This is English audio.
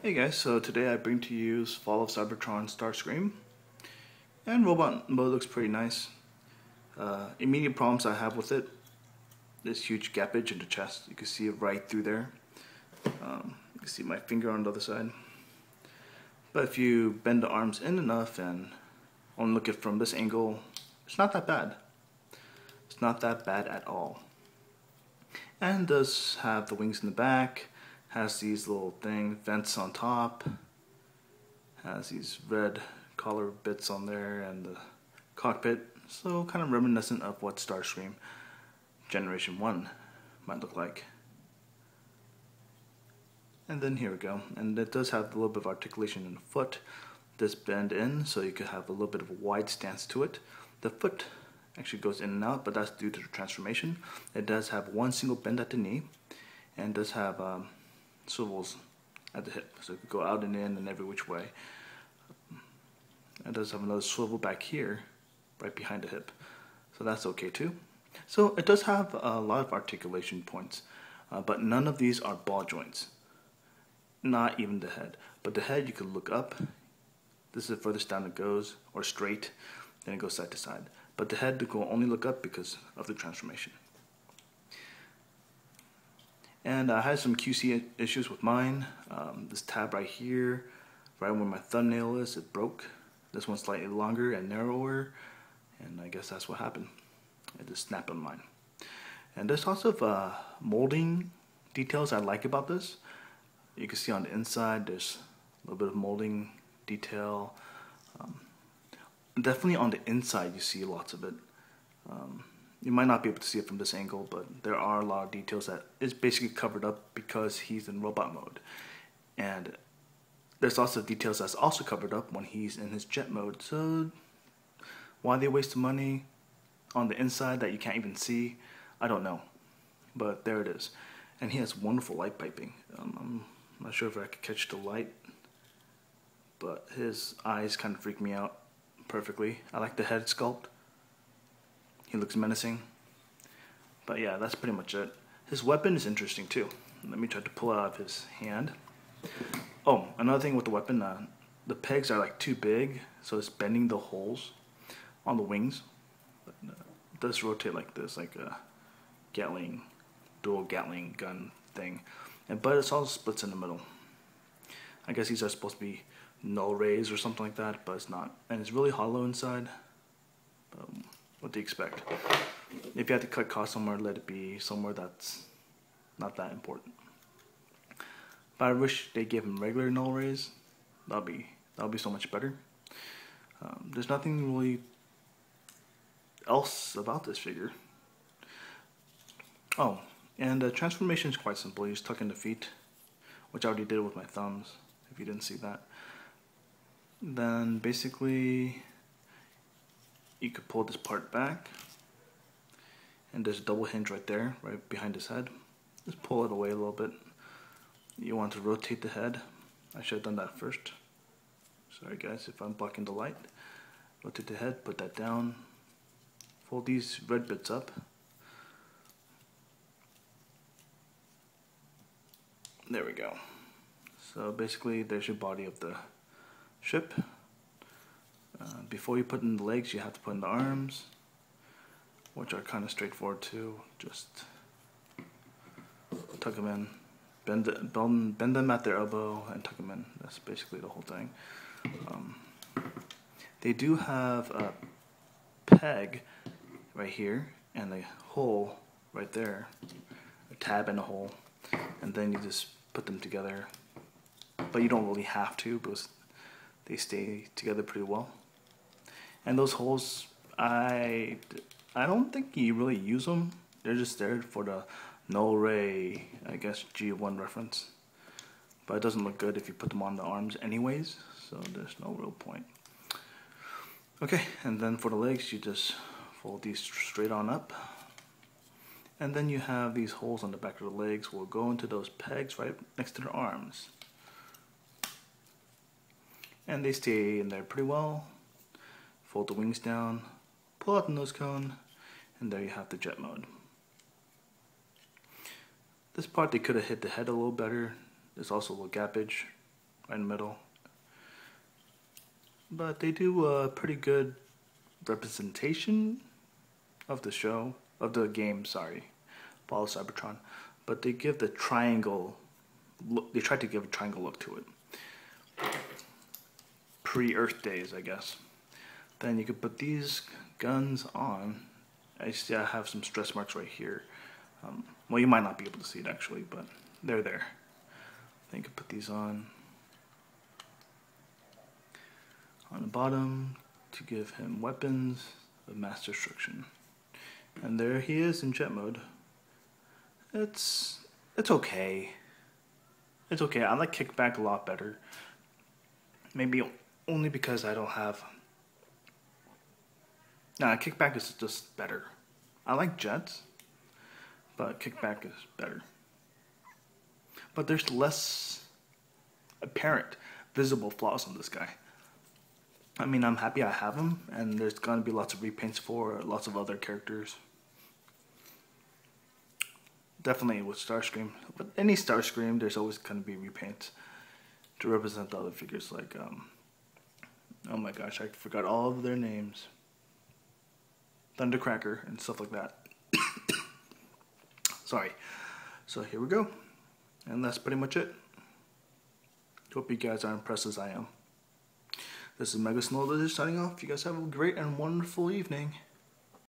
Hey guys, so today I bring to you Fall of Cybertron Starscream, and robot mode looks pretty nice. Immediate problems I have with it, this huge gapage in the chest, you can see it right through there. You can see my finger on the other side. But if you bend the arms in enough and only look at it from this angle, it's not that bad. It's not that bad at all. And it does have the wings in the back, has these little vents on top, has these red collar bits on there and the cockpit, so kind of reminiscent of what Starscream Generation 1 might look like. And then here we go, and it does have a little bit of articulation in the foot, this bend in, so you could have a little bit of a wide stance to it. The foot actually goes in and out, but that's due to the transformation. It does have one single bend at the knee, and does have swivels at the hip, so it could go out and in and every which way. It does have another swivel back here, right behind the hip, so that's okay too. So it does have a lot of articulation points, but none of these are ball joints. Not even the head. But the head you can look up. This is the furthest down it goes, or straight, then it goes side to side. But the head will only look up because of the transformation. And I had some QC issues with mine. This tab right here, right where my thumbnail is, it broke. This one's slightly longer and narrower, and I guess that's what happened. It just snapped on mine. And there's also molding details I like about this. You can see on the inside there's a little bit of molding detail. Definitely on the inside you see lots of it. You might not be able to see it from this angle, but there are a lot of details that is basically covered up because he's in robot mode. And there's also details that's also covered up when he's in his jet mode. So why they waste the money on the inside that you can't even see, I don't know. But there it is. And he has wonderful light piping. I'm not sure if I could catch the light, but his eyes kind of freak me out perfectly. I like the head sculpt. He looks menacing. But yeah, that's pretty much it. His weapon is interesting too. Let me try to pull it out of his hand. Oh, another thing with the weapon, the pegs are like too big, so it's bending the holes on the wings. But, it does rotate like this, like a dual Gatling gun thing. But it's all splits in the middle. I guess these are supposed to be null rays or something like that, but it's not. And it's really hollow inside. What do you expect? If you have to cut costs somewhere, let it be somewhere that's not that important. But I wish they gave him regular null rays. That'll be so much better. There's nothing really else about this figure. Oh, and the transformation is quite simple. You just tuck in the feet, which I already did with my thumbs, if you didn't see that. Then basically, you could pull this part back, and there's a double hinge right there, right behind his head. Just pull it away a little bit. You want to rotate the head. I should have done that first. Sorry guys if I'm blocking the light. Rotate the head, put that down. Fold these red bits up. There we go. So basically there's your body of the ship. Before you put in the legs, you have to put in the arms, which are kind of straightforward too. Just tuck them in, bend them at their elbow and tuck them in. That's basically the whole thing. They do have a peg right here and a hole right there, a tab and a hole, and then you just put them together. But you don't really have to because they stay together pretty well. And those holes, I don't think you really use them. They're just there for the null ray, I guess G1 reference. But it doesn't look good if you put them on the arms anyways, so there's no real point. Okay, and then for the legs, you just fold these straight on up. And then you have these holes on the back of the legs will go into those pegs right next to the arms. And they stay in there pretty well. Fold the wings down, pull out the nose cone, and there you have the jet mode. This part they could have hit the head a little better. There's also a little gappage right in the middle. But they do a pretty good representation of the show, of the game, sorry, Follow Cybertron. But they give the triangle look, they tried to give a triangle look to it. Pre-Earth days, I guess. Then you could put these guns on. I see I have some stress marks right here. Well, you might not be able to see it actually, but they're there. Then you could put these on the bottom to give him weapons of mass destruction. And there he is in jet mode. It's okay. It's okay. I like Kickback a lot better. Maybe only because I don't have... Nah, Kickback is just better. I like Jets, but Kickback is better. But there's less apparent, visible flaws on this guy. I mean, I'm happy I have him, and there's gonna be lots of repaints for lots of other characters. Definitely with Starscream. But any Starscream, there's always gonna be repaints to represent the other figures, like, oh my gosh, I forgot all of their names. Thundercracker and stuff like that. Sorry. So here we go. And that's pretty much it. Hope you guys are impressed as I am. This is Mega Snow signing off. You guys have a great and wonderful evening.